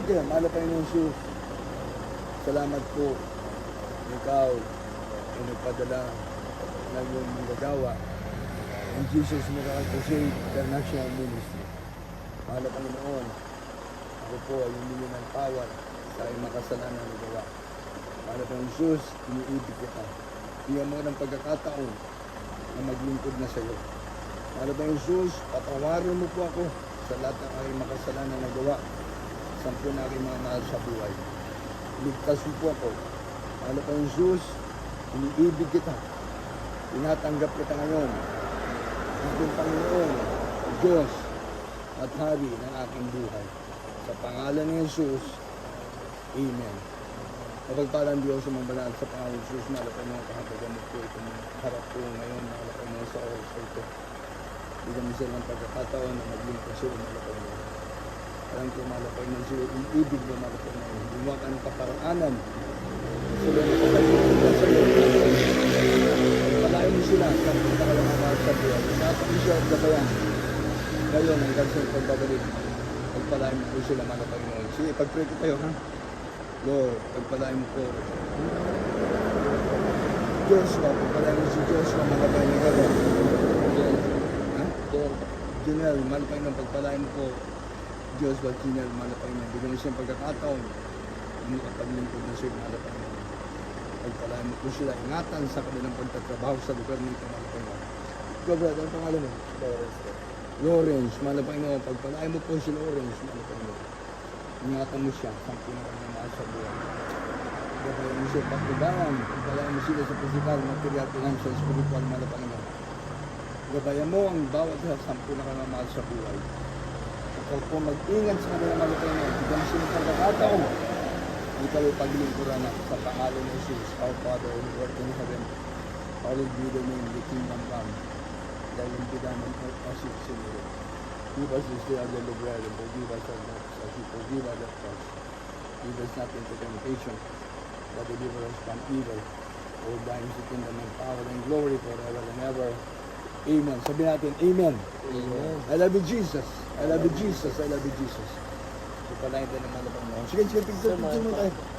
you. Mahal na Panginoon Jesus. Salamat po. Ikaw ay nagpadala ng iyong manggagawa ng Jesus Miracle Crusade International Ministry. Mahal na Panginoon, ako po ay humili ng tawad sa iyong makasalanan na gawa. Mahal na Panginoon Jesus, iniibig kita. Bigyan mo ng pagkakataon na maglingkod na sa iyo. Mahal na Panginoon Jesus, patawarin mo po ako sa lahat ng aking makasalanan na gawa. Sampu na aking mga mahal sa buhay. Ligtas mo po ako. Mahal na Panginoon Jesus, iniibig kita. Tinatanggap kita ngayon. Aking Panginoon, Diyos at Hari ng aking buhay. Sa pangalan ni Jesus, Amen. Kapagpalang Diyos sa mga banal sa pangalan ni Jesus, mahal na Panginoon, kakagamot po itong harap ko ngayon, mahal na Panginoon, sa oras ito. Bigyan mo sila ng pagkakataon na maglingkod sila, mahal na Panginoon. Alam ko, mahal na Panginoon, sila ibig mo, mahal na Panginoon. Gumawa ka ng kaparaanan. Sila na pagkakataon sa iyo. Palain mo sila sa pagkakataon sa buhay. Sa mo siya at gabayan. Ngayon, hanggang sa pagbabalik, pagpalain mo po sila, mahal na Panginoon. Sige, pag-pray ko tayo, ha? Lord, pagpalain mo po. Diyos ka, pagpalain mo si Diyos ka, mahal na Panginoon. Ha? General, mahal na Panginoon, pagpalain mo po. Diyos ba, General, mahal na Panginoon. Bigyan mo siyang pagkakataon. Makapaglingkod na siya, mahal na Panginoon. Pagpalain mo po sila, ingatan sa kanilang pagtatrabaho sa lugar nito, mahal na Panginoon. Ikaw, brother, ang pangalan mo? Lawrence, mahal na Panginoon. Pagpalain mo po si Lawrence, mahal na Panginoon. Ingatan mo siya, sampu na kanyang mahal sa buhay. Pagpalain mo siya, pagtubangan. Pagpalain mo sila sa physical, material, financial, spiritual, mahal na Panginoon. Gabayan mo ang bawat sa sampu na kanyang mahal sa buhay. Ikaw po mag-ingat sa kanilang mahal na Panginoon. Bigyan siya ng pagkakataon. Ikaw ay paglingkuran na sa pangalan ng Jesus, our Father, who art in heaven, hallowed be the name, the kingdom come. Thy will be done on earth as it is in heaven. Give us this day our daily bread, and forgive us our debts as we forgive our debtors. Lead us not into temptation, but deliver us from evil. For thine is the kingdom and power and glory forever and ever. Amen. Sabi natin, Amen. Amen. I love you, Jesus. I love you, Jesus. I love you, Jesus. Ipalain tayo naman na Panginoon. Sige, picture mo tayo.